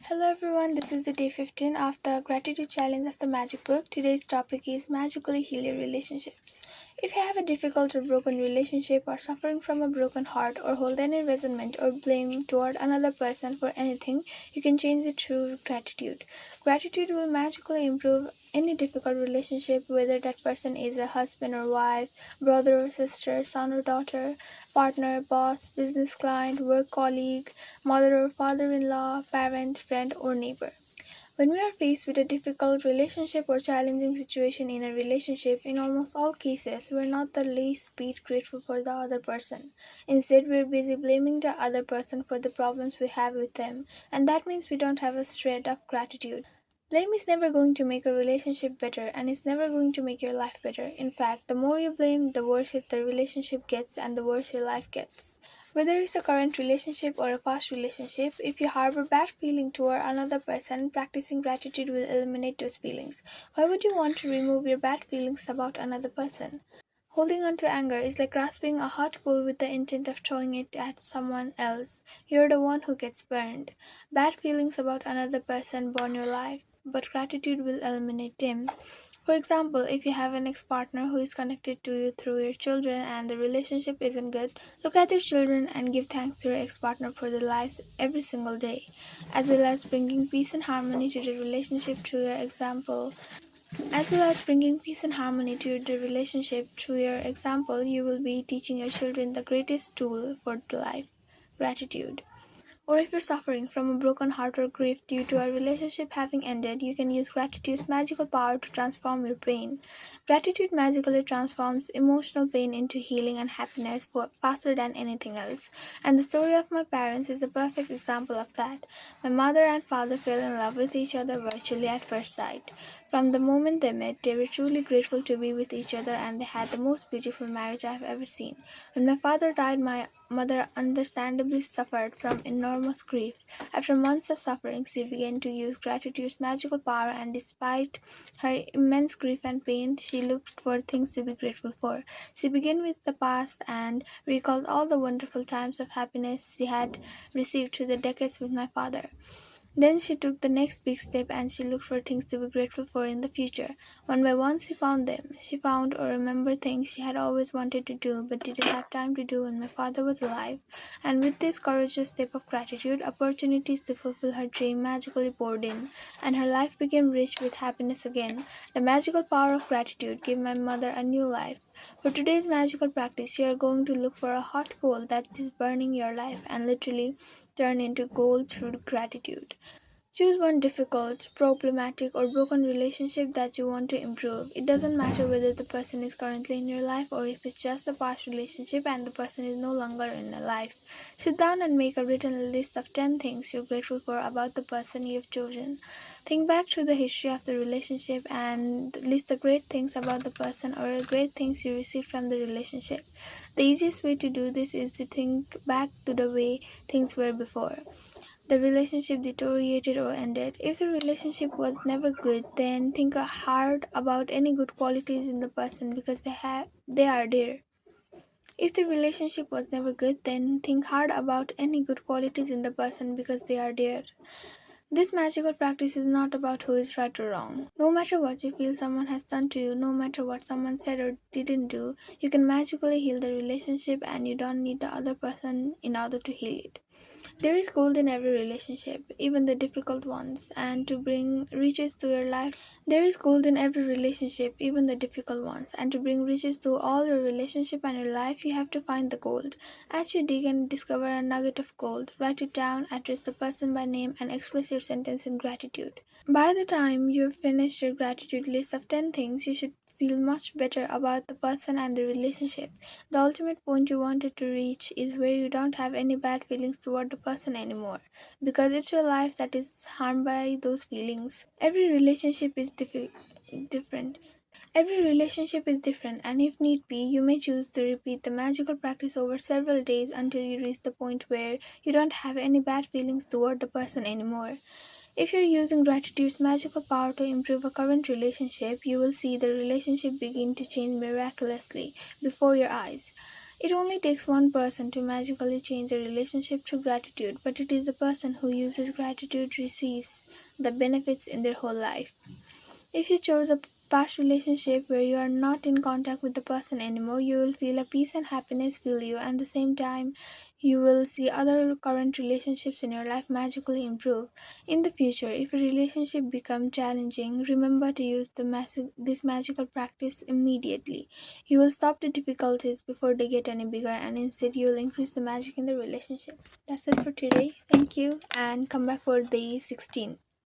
Hello everyone, this is the day 15 of the Gratitude Challenge of the Magic Book. Today's topic is Magically Heal Your Relationships. If you have a difficult or broken relationship, or suffering from a broken heart, or hold any resentment or blame toward another person for anything, you can change it through gratitude. Gratitude will magically improve any difficult relationship, whether that person is a husband or wife, brother or sister, son or daughter, partner, boss, business client, work colleague, mother or father in law, parent, friend, or neighbor. When we are faced with a difficult relationship or challenging situation in a relationship, in almost all cases, we're not the least bit grateful for the other person. Instead, we're busy blaming the other person for the problems we have with them, and that means we don't have a shred of gratitude. Blame is never going to make a relationship better, and it's never going to make your life better. In fact, the more you blame, the worse it the relationship gets and the worse your life gets. Whether it's a current relationship or a past relationship, if you harbor bad feeling toward another person, practicing gratitude will eliminate those feelings. Why would you want to remove your bad feelings about another person? Holding on to anger is like grasping a hot coal with the intent of throwing it at someone else. You're the one who gets burned. Bad feelings about another person burn your life, but gratitude will eliminate them. For example, if you have an ex partner who is connected to you through your children and the relationship isn't good, look at your children and give thanks to your ex partner for their lives every single day, as well as bringing peace and harmony to the relationship through your example. As well as bringing peace and harmony to the relationship through your example, you will be teaching your children the greatest tool for life gratitude. Or if you're suffering from a broken heart or grief due to a relationship having ended, you can use gratitude's magical power to transform your pain. Gratitude magically transforms emotional pain into healing and happiness faster than anything else. And the story of my parents is a perfect example of that. My mother and father fell in love with each other virtually at first sight. From the moment they met, they were truly grateful to be with each other and they had the most beautiful marriage I have ever seen. When my father died, my mother understandably suffered from enormous grief. After months of suffering, she began to use gratitude's magical power, and despite her immense grief and pain, she looked for things to be grateful for. She began with the past and recalled all the wonderful times of happiness she had received through the decades with my father. Then she took the next big step and she looked for things to be grateful for in the future. One by one, she found them. She found or remembered things she had always wanted to do but didn't have time to do when my father was alive. And with this courageous step of gratitude, opportunities to fulfill her dream magically poured in, and her life became rich with happiness again. The magical power of gratitude gave my mother a new life. For today's magical practice, you are going to look for a hot coal that is burning your life and literally turn into gold through gratitude. Choose one difficult, problematic, or broken relationship that you want to improve. It doesn't matter whether the person is currently in your life or if it's just a past relationship and the person is no longer in your life. Sit down and make a written list of 10 things you're grateful for about the person you've chosen. Think back to the history of the relationship and list the great things about the person or the great things you received from the relationship. The easiest way to do this is to think back to the way things were before the relationship deteriorated or ended. If the relationship was never good, then think hard about any good qualities in the person because they are there. If the relationship was never good, then think hard about any good qualities in the person because they are there. This magical practice is not about who is right or wrong. No matter what you feel someone has done to you, no matter what someone said or didn't do, you can magically heal the relationship and you don't need the other person in order to heal it. There is gold in every relationship, even the difficult ones, and to bring riches to your life. There is gold in every relationship, even the difficult ones, and to bring riches to all your relationship and your life, you have to find the gold. As you dig and discover a nugget of gold, write it down, address the person by name, and express your sentence in gratitude. By the time you've finished your gratitude list of 10 things, you should feel much better about the person and the relationship. The ultimate point you wanted to reach is where you don't have any bad feelings toward the person anymore, because it's your life that is harmed by those feelings. Every relationship is different. Every relationship is different, and if need be, you may choose to repeat the magical practice over several days until you reach the point where you don't have any bad feelings toward the person anymore. If you're using gratitude's magical power to improve a current relationship, you will see the relationship begin to change miraculously before your eyes. It only takes one person to magically change a relationship through gratitude, but it is the person who uses gratitude receives the benefits in their whole life. If you chose a past relationship where you are not in contact with the person anymore, you will feel a peace and happiness fill you, and at the same time, you will see other current relationships in your life magically improve. In the future, if a relationship becomes challenging, remember to use this magical practice immediately. You will stop the difficulties before they get any bigger, and instead, you will increase the magic in the relationship. That's it for today. Thank you, and come back for day 16.